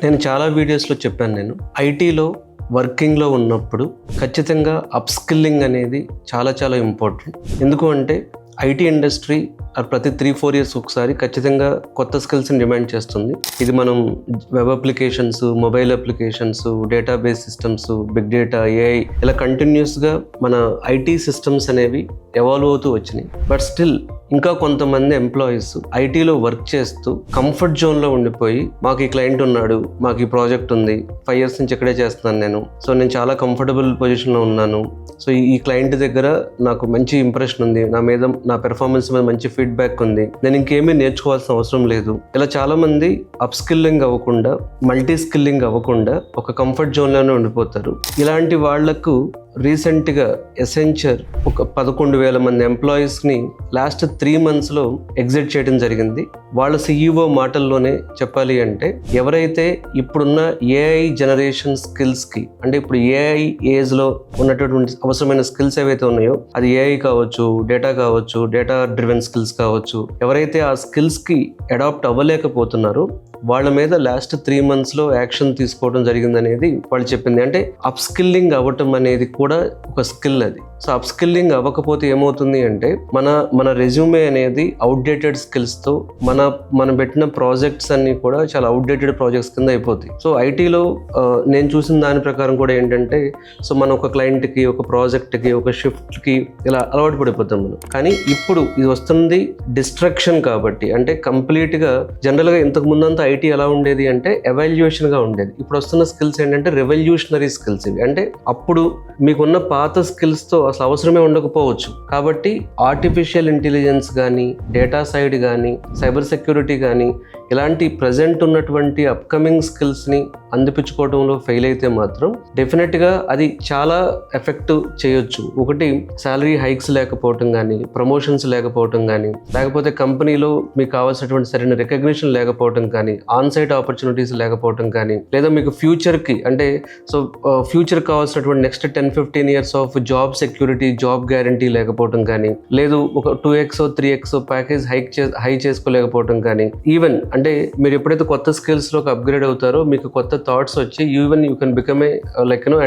నేను చాలా వీడియోస్లో చెప్పాను. నేను ఐటీలో వర్కింగ్లో ఉన్నప్పుడు ఖచ్చితంగా అప్స్కిల్లింగ్ అనేది చాలా చాలా ఇంపార్టెంట్. ఎందుకు అంటే ఐటీ ఇండస్ట్రీ ప్రతి 3-4 ఇయర్స్ ఒకసారి ఖచ్చితంగా కొత్త స్కిల్స్ని డిమాండ్ చేస్తుంది. ఇది మనం web applications, mobile applications, database systems, big data, AI ఇలా కంటిన్యూస్గా మన ఐటీ సిస్టమ్స్ అనేవి ఎవాల్వ్ అవుతూ వచ్చినాయి. బట్ స్టిల్ ఇంకా కొంతమంది ఎంప్లాయీస్ ఐటీలో వర్క్ చేస్తూ కంఫర్ట్ జోన్లో ఉండిపోయి మాకు ఈ క్లయింట్ ఉన్నాడు, మాకు ఈ ప్రాజెక్ట్ ఉంది, 5 years నుంచి ఇక్కడే చేస్తున్నాను నేను చాలా కంఫర్టబుల్ పొజిషన్లో ఉన్నాను, సో ఈ క్లయింట్ దగ్గర నాకు మంచి ఇంప్రెషన్ ఉంది, నా పెర్ఫార్మెన్స్ మీద మంచి ఫీడ్బ్యాక్ ఉంది, నేను ఇంకేమీ నేర్చుకోవాల్సిన అవసరం లేదు. ఇలా చాలా మంది అప్ స్కిల్లింగ్ అవ్వకుండా, మల్టీ స్కిల్లింగ్ అవ్వకుండా ఒక కంఫర్ట్ జోన్లోనే ఉండిపోతారు. ఇలాంటి వాళ్లకు రీసెంట్గా ఎసెంచర్ ఒక 11,000 మంది ఎంప్లాయీస్ని లాస్ట్ 3 monthsలో ఎగ్జిట్ చేయడం జరిగింది. వాళ్ళ CEO మాటల్లోనే చెప్పాలి అంటే, ఎవరైతే ఇప్పుడున్న ఏఐ జనరేషన్ స్కిల్స్కి, అంటే ఇప్పుడు ఏఐ ఏజ్లో ఉన్నటువంటి అవసరమైన స్కిల్స్ ఏవైతే ఉన్నాయో, అది ఏఐ కావచ్చు, డేటా డ్రివెన్ స్కిల్స్ కావచ్చు, ఎవరైతే ఆ స్కిల్స్కి అడాప్ట్ అవ్వలేకపోతున్నారో వాళ్ళ మీద లాస్ట్ 3 monthsలో యాక్షన్ తీసుకోవడం జరిగిందనేది వాళ్ళు చెప్పింది. అంటే అప్ స్కిల్లింగ్ అవ్వటం అనేది కూడా ఒక స్కిల్ అది. సో అప్ స్కిల్లింగ్ అవ్వకపోతే ఏమవుతుంది అంటే మన రెజ్యూమే అనేది అవుట్డేటెడ్ స్కిల్స్తో మనం పెట్టిన ప్రాజెక్ట్స్ అన్ని కూడా చాలా అవుట్డేటెడ్ ప్రాజెక్ట్స్ కింద అయిపోతాయి. సో ఐటీలో నేను చూసిన దాని ప్రకారం కూడా ఏంటంటే, సో మనం ఒక క్లయింట్కి, ఒక ప్రాజెక్ట్కి, ఒక షిఫ్ట్కి ఇలా అలవాటు పడిపోతాం మనం. కానీ ఇప్పుడు ఇది వస్తుంది డిస్ట్రక్షన్ కాబట్టి, అంటే కంప్లీట్గా జనరల్గా ఇంతకు ముందంతా ఐటీ ఎలా ఉండేది అంటే ఎవాల్యుయేషన్గా ఉండేది. ఇప్పుడు వస్తున్న స్కిల్స్ ఏంటంటే రెవల్యూషనరీ స్కిల్స్ ఇవి. అంటే అప్పుడు మీకున్న పాత స్కిల్స్తో అసలు అవసరమే ఉండకపోవచ్చు. కాబట్టి ఆర్టిఫిషియల్ ఇంటెలిజెన్స్ కానీ, డేటా సైడ్ కానీ, సైబర్ సెక్యూరిటీ కానీ, ఇలాంటి ప్రజెంట్ ఉన్నటువంటి అప్కమింగ్ స్కిల్స్ని అందిపించుకోవడంలో ఫెయిల్ అయితే మాత్రం డెఫినెట్గా అది చాలా ఎఫెక్ట్ చేయొచ్చు. ఒకటి, శాలరీ హైక్స్ లేకపోవటం కానీ, ప్రమోషన్స్ లేకపోవటం కానీ, లేకపోతే కంపెనీలో మీకు కావాల్సినటువంటి సరైన రికగ్నిషన్ లేకపోవటం కానీ, ఆన్సైట్ ఆపర్చునిటీస్ లేకపోవటం కానీ, లేదా మీకు ఫ్యూచర్కి అంటే ఫ్యూచర్ కావాల్సినటువంటి next 10-15 years of job security, job guarantee లేకపోవటం కానీ, లేదు ఒక 2x 3x ప్యాకేజ్ హై చేసుకోలేకపోవటం కానీ, ఈవెన్ అంటే మీరు ఎప్పుడైతే కొత్త స్కిల్స్లోకి అప్గ్రేడ్ అవుతారో మీకు కొత్త థాట్స్ వచ్చి you can become a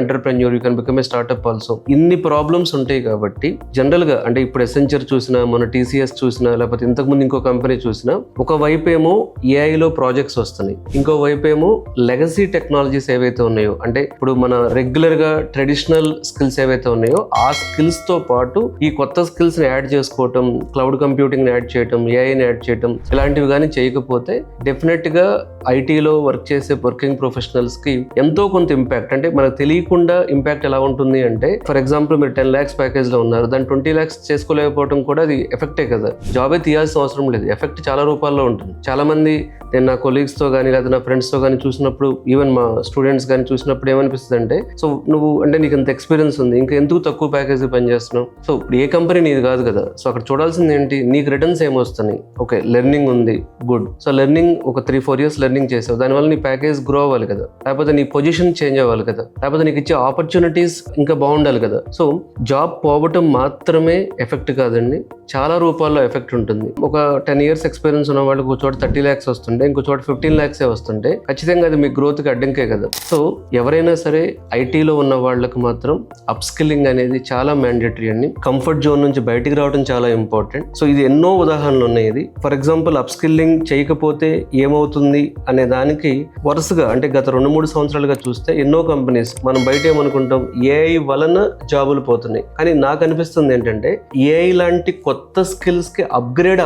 entrepreneur, you can become a startup also. ఇన్ని ప్రాబ్లమ్స్ ఉంటాయి కాబట్టి జనరల్గా అంటే ఇప్పుడు ఎసెంచర్ చూసినా, మన TCS చూసినా, లేకపోతే ఇంతకుముందు ఇంకో కంపెనీ చూసినా, ఒక వైపు ఏమో ఏఐలో ప్రాజెక్ట్స్ వస్తున్నాయి, ఇంకో వైపు ఏమో లెగసీ టెక్నాలజీస్ ఏవైతే ఉన్నాయో, అంటే ఇప్పుడు మన రెగ్యులర్గా ట్రెడిషనల్ స్కిల్స్ ఏవైతే ఉన్నాయో ఆ స్కిల్స్తో పాటు ఈ కొత్త స్కిల్స్ని యాడ్ చేసుకోవటం, క్లౌడ్ కంప్యూటింగ్ని యాడ్ చేయటం, ఏఐని యాడ్ చేయటం, ఇలాంటివి కానీ చేయకపోతే డెఫినెట్గా ఐటీలో వర్క్ చేసే వర్కింగ్ ప్రొఫెషనల్స్కి ఎంతో కొంత ఇంపాక్ట్, అంటే మనకు తెలియకుండా ఇంపాక్ట్ ఎలా ఉంటుంది అంటే, ఫర్ ఎగ్జాంపుల్ మీరు 10 lakhs ప్యాకేజ్లో ఉన్నారు, దాన్ని 20 lakhs చేసుకోలేకపోవడం కూడా అది ఎఫెక్టే కదా. జాబే తీయాల్సిన అవసరం లేదు, ఎఫెక్ట్ చాలా రూపాల్లో ఉంటుంది. చాలా మంది నేను నా కొలీగ్స్తో కానీ, లేదా నా ఫ్రెండ్స్తో కానీ చూసినప్పుడు, ఈవెన్ మా స్టూడెంట్స్ కానీ చూసినప్పుడు ఏమనిపిస్తుంది అంటే, సో నువ్వు అంటే నీకు ఎంత ఎక్స్పీరియన్స్ ఉంది, ఇంకా ఎందుకు తక్కువ ప్యాకేజ్ పనిచేస్తున్నావు, సో ఇప్పుడు ఏ కంపెనీ నీది కాదు కదా. సో అక్కడ చూడాల్సింది ఏంటి, నీకు రిటర్న్స్ ఏమొస్తున్నాయి, ఓకే లెర్నింగ్ ఉంది, గుడ్. సో లెర్నింగ్ ఒక 3-4 years లెర్నింగ్ చేసావు, దానివల్ల నీ ప్యాకేజ్ గ్రో అవ్వాలి కదా, లేకపోతే నీ పొజిషన్ చేంజ్ అవ్వాలి కదా, లేకపోతే నీకు ఇచ్చే ఆపర్చునిటీస్ ఇంకా బాగుండాలి కదా. సో జాబ్ పోవటం మాత్రమే ఎఫెక్ట్ కాదండి, చాలా రూపాల్లో ఎఫెక్ట్ ఉంటుంది. ఒక 10 years ఎక్స్పీరియన్స్ ఉన్న వాళ్ళకి ఒక చోట 30 lakhs వస్తుంటే, ఇంకో చోట 15 lakhs వస్తుంటే ఖచ్చితంగా అది మీ గ్రోత్కి అడ్డంకే కదా. సో ఎవరైనా సరే ఐటీలో ఉన్న వాళ్ళకి మాత్రం అప్ స్కిల్లింగ్ అనేది చాలా మ్యాండేటరీ అండి. కంఫర్ట్ జోన్ నుంచి బయటికి రావడం చాలా ఇంపార్టెంట్. సో ఇది ఎన్నో ఉదాహరణలు ఉన్నాయి. ఇది ఫర్ ఎగ్జాంపుల్ అప్ స్కిల్లింగ్ చేయకపోతే ఏమవుతుంది అనే దానికి వరుసగా అంటే గత 2-3 సంవత్సరాలుగా చూస్తే ఎన్నో కంపెనీస్, మనం బయట ఏమనుకుంటాం ఏఐ వలన జాబులు పోతున్నాయి, కానీ నాకు అనిపిస్తుంది ఏంటంటే ఏఐ లాంటి కొత్త స్కిల్స్ కి అప్గ్రేడ్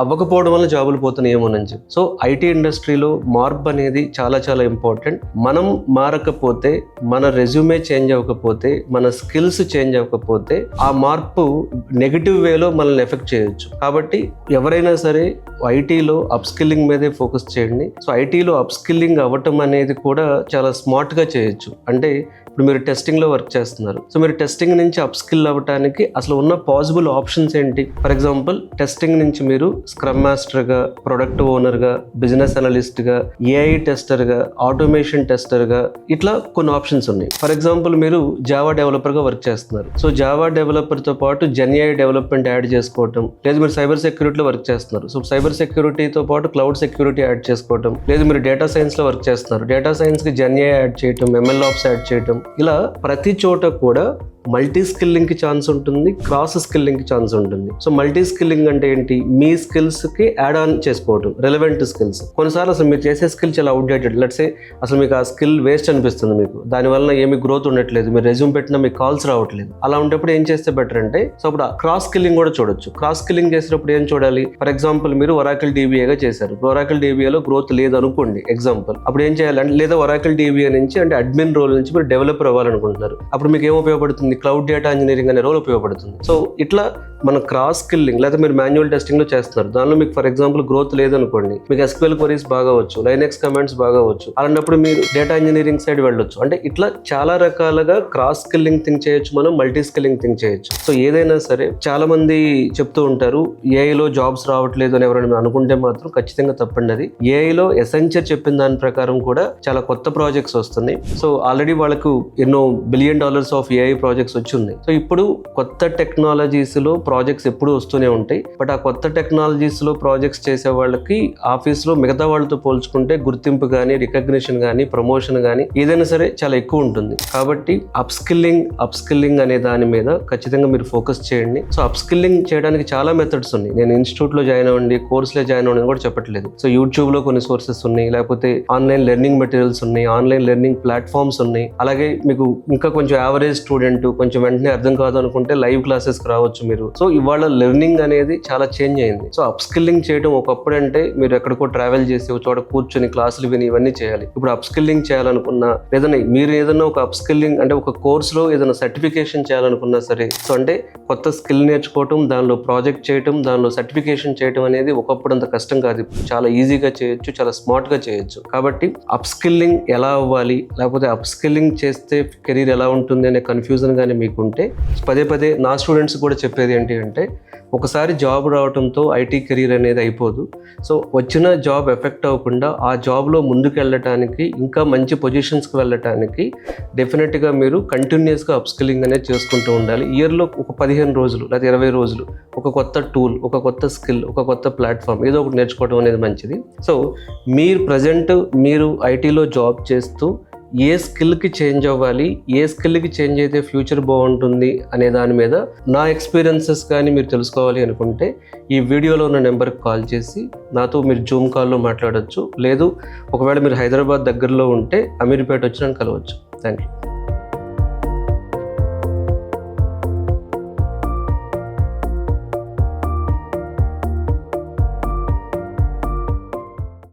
అవ్వకపోవడం వల్ల జాబులు పోతున్నాయి ఏమోనని. సో ఐటీ ఇండస్ట్రీలో మార్పు అనేది చాలా చాలా ఇంపార్టెంట్. మనం మారకపోతే, మన రెజ్యూమే చేంజ్ అవ్వకపోతే, మన స్కిల్స్ చేంజ్ అవ్వకపోతే ఆ మార్పు నెగిటివ్ వేలో మనల్ని ఎఫెక్ట్ చేయొచ్చు. కాబట్టి ఎవరైనా సరే ఐటీలో అప్ స్కిల్లింగ్ మీదే ఫోకస్ చేయండి. సో ఐటీలో అప్ స్కిల్లింగ్ అవ్వటం అనేది కూడా చాలా స్మార్ట్గా చేయొచ్చు. అంటే ఇప్పుడు మీరు టెస్టింగ్లో వర్క్ చేస్తున్నారు, సో మీరు టెస్టింగ్ నుంచి అప్ స్కిల్ అవ్వడానికి అసలు ఉన్న పాసిబుల్ ఆప్షన్స్ ఏంటి? ఫర్ ఎగ్జాంపుల్ టెస్టింగ్ నుంచి మీరు స్క్రమ్ మాస్టర్గా, ప్రొడక్ట్ ఓనర్గా, బిజినెస్ అనలిస్ట్గా, ఏఐ టెస్టర్గా, ఆటోమేషన్ టెస్టర్గా, ఇట్లా కొన్ని ఆప్షన్స్ ఉన్నాయి. ఫర్ ఎగ్జాంపుల్ మీరు జావా డెవలపర్గా వర్క్ చేస్తున్నారు. సో జావా డెవలపర్తో పాటు జెన్ఏఐ డెవలప్మెంట్ యాడ్ చేసుకోవటం, లేదు మీరు సైబర్ సెక్యూరిటీలో వర్క్ చేస్తున్నారు. సో సైబర్ సెక్యూరిటీతో పాటు క్లౌడ్ సెక్యూరిటీ యాడ్ చేసుకోవటం, లేదు మీరు డేటా సైన్స్లో వర్క్ చేస్తున్నారు, డేటా సైన్స్కి జెన్ఏఐ యాడ్ చేయటం, ఎంఎల్ ఆప్స్ యాడ్ చేయటం, ఇలా ప్రతి చోట కూడా మల్టీ స్కిల్లింగ్కి ఛాన్స్ ఉంటుంది, క్రాస్ స్కిల్లింగ్కి ఛాన్స్ ఉంటుంది. సో మల్టీ స్కిల్లింగ్ అంటే ఏంటి? మీ స్కిల్స్కి యాడ్ ఆన్ చేసుకోవటం, రెలవెంట్ స్కిల్స్. కొన్నిసార్లు అసలు మీరు చేసే స్కిల్ చాలా అవుట్డేటెడ్, లెట్స్ సే అసలు మీకు ఆ స్కిల్ వేస్ట్ అనిపిస్తుంది, మీకు దానివల్ల ఏమి గ్రోత్ ఉండట్లేదు, మీరు రెజ్యూమ్ పెట్టినా మీకు కాల్స్ రావట్లేదు. అలా ఉండేప్పుడు ఏం చేస్తే బెటర్ అంటే, సో అప్పుడు క్రాస్ స్కిల్లింగ్ కూడా చూడొచ్చు. క్రాస్ స్కిల్లింగ్ చేసేటప్పుడు ఏం చూడాలి? ఫర్ ఎగ్జాంపుల్ మీరు ఒరాకిల్ DBAగా చేశారు, ఒరాకిల్ DBAలో గ్రోత్ లేదు అనుకోండి ఎగ్జాంపుల్, అప్పుడు ఏం చేయాలంటే, లేదా ఒరాకిల్ DBA నుంచి అంటే అడ్మిన్ రోల్ నుంచి మీరు డెవలపర్ అవ్వాలనుకుంటున్నారు, అప్పుడు మీకు ఏం ఉపయోగపడుతుంది? క్లౌడ్ డేటా ఇంజనీరింగ్ అనే రోల్ ఉపయోగపడుతుంది. సో ఇట్లా మన క్రాస్ స్కిల్లింగ్, లేదా మీరు మాన్యువల్ టెస్టింగ్ లో చేస్తున్నారు, దానిలో మీకు ఫర్ ఎగ్జాంపుల్ గ్రోత్ లేదనుకోండి, మీకు SQL క్వరీస్ బాగా వచ్చు, లైనెక్స్ కమాండ్స్ బాగా వచ్చు, అలాంటప్పుడు మీరు డేటా ఇంజనీరింగ్ సైడ్ వెళ్ళొచ్చు. అంటే ఇట్లా చాలా రకాలుగా క్రాస్ స్కిల్లింగ్ థింక్ చేయొచ్చు, మనం మల్టీ స్కిల్లింగ్ థింక్ చేయొచ్చు. సో ఏదైనా సరే చాలా మంది చెప్తూ ఉంటారు ఏఐలో జాబ్స్ రావట్లేదు అని ఎవరైనా అనుకుంటే మాత్రం ఖచ్చితంగా తప్పండి. అది ఏఐలో ఎసెంచర్ చెప్పిన దాని ప్రకారం కూడా చాలా కొత్త ప్రాజెక్ట్స్ వస్తున్నాయి. సో ఆల్రెడీ వాళ్ళకు ఎన్నో $1 బిలియన్ ఆఫ్ ఏఐ ప్రాజెక్ట్స్ వచ్చి ఉన్నాయి. సో ఇప్పుడు కొత్త టెక్నాలజీస్ లో ప్రాజెక్ట్స్ ఎప్పుడు వస్తూనే ఉంటాయి. బట్ ఆ కొత్త టెక్నాలజీస్ లో ప్రాజెక్ట్స్ చేసే వాళ్ళకి ఆఫీస్ లో మిగతా వాళ్ళతో పోల్చుకుంటే గుర్తింపు కానీ, రికగ్నిషన్ కానీ, ప్రమోషన్ కానీ ఏదైనా సరే చాలా ఎక్కువ ఉంటుంది. కాబట్టి అప్ స్కిల్లింగ్ అనే దాని మీద ఖచ్చితంగా మీరు ఫోకస్ చేయండి. సో అప్ స్కిల్లింగ్ చేయడానికి చాలా మెథడ్స్ ఉన్నాయి. నేను ఇన్స్టిట్యూట్ లో జాయిన్ అవ్వండి, కోర్సులో జాయిన్ అవ్వండి కూడా చెప్పట్లేదు. సో యూట్యూబ్ లో కొన్ని సోర్సెస్ ఉన్నాయి, లేకపోతే ఆన్లైన్ లెర్నింగ్ మెటీరియల్స్ ఉన్నాయి, ఆన్లైన్ లెర్నింగ్ ప్లాట్ఫామ్స్ ఉన్నాయి. అలాగే మీకు ఇంకా కొంచెం యావరేజ్ స్టూడెంట్, కొంచెం వెంటనే అర్థం కాదు అనుకుంటే లైవ్ క్లాసెస్కి రావచ్చు మీరు. సో ఇవాళ లెర్నింగ్ అనేది చాలా చేంజ్ అయింది. సో అప్ స్కిల్లింగ్ చేయడం ఒకప్పుడు అంటే మీరు ఎక్కడికో ట్రావెల్ చేసి ఒక చోట కూర్చొని క్లాసులు విని ఇవన్నీ చేయాలి. ఇప్పుడు అప్ స్కిల్లింగ్ చేయాలనుకున్నా, లేదంటే మీరు ఏదైనా ఒక అప్ స్కిల్లింగ్ అంటే ఒక కోర్సులో ఏదైనా సర్టిఫికేషన్ చేయాలనుకున్నా సరే, సో అంటే కొత్త స్కిల్ నేర్చుకోవటం, దానిలో ప్రాజెక్ట్ చేయటం, దానిలో సర్టిఫికేషన్ చేయటం అనేది ఒకప్పుడు అంత కష్టం కాదు. చాలా ఈజీగా చేయొచ్చు, చాలా స్మార్ట్గా చేయొచ్చు. కాబట్టి అప్ స్కిల్లింగ్ ఎలా అవ్వాలి, లేకపోతే అప్ స్కిల్లింగ్ చేస్తే కెరీర్ ఎలా ఉంటుంది అనే కన్ఫ్యూజన్ కానీ మీకుంటే, పదే నా స్టూడెంట్స్ కూడా చెప్పేది ఏంటి అంటే, ఒకసారి జాబ్ రావడంతో ఐటీ కెరీర్ అనేది అయిపోదు. సో వచ్చిన జాబ్ ఎఫెక్ట్ అవ్వకుండా ఆ జాబ్లో ముందుకు వెళ్ళటానికి, ఇంకా మంచి పొజిషన్స్కి వెళ్ళటానికి డెఫినెట్గా మీరు కంటిన్యూస్గా అప్ స్కిల్లింగ్ అనేది చేసుకుంటూ ఉండాలి. ఇయర్లో ఒక 15 రోజులు లేదా 20 రోజులు ఒక కొత్త టూల్, ఒక కొత్త స్కిల్, ఒక కొత్త ప్లాట్ఫామ్ ఏదో ఒకటి నేర్చుకోవడం అనేది మంచిది. సో మీరు ఐటీలో జాబ్ చేస్తూ ఏ స్కిల్కి చేంజ్ అవ్వాలి, ఏ స్కిల్కి చేంజ్ అయితే ఫ్యూచర్ బాగుంటుంది అనే దాని మీద నా ఎక్స్పీరియన్సెస్ కానీ మీరు తెలుసుకోవాలి అనుకుంటే ఈ వీడియోలో ఉన్న నెంబర్కి కాల్ చేసి నాతో మీరు జూమ్ కాల్లో మాట్లాడవచ్చు. లేదు ఒకవేళ మీరు హైదరాబాద్ దగ్గరలో ఉంటే అమీర్పేట వచ్చి నన్ను కలవచ్చు. Thank you.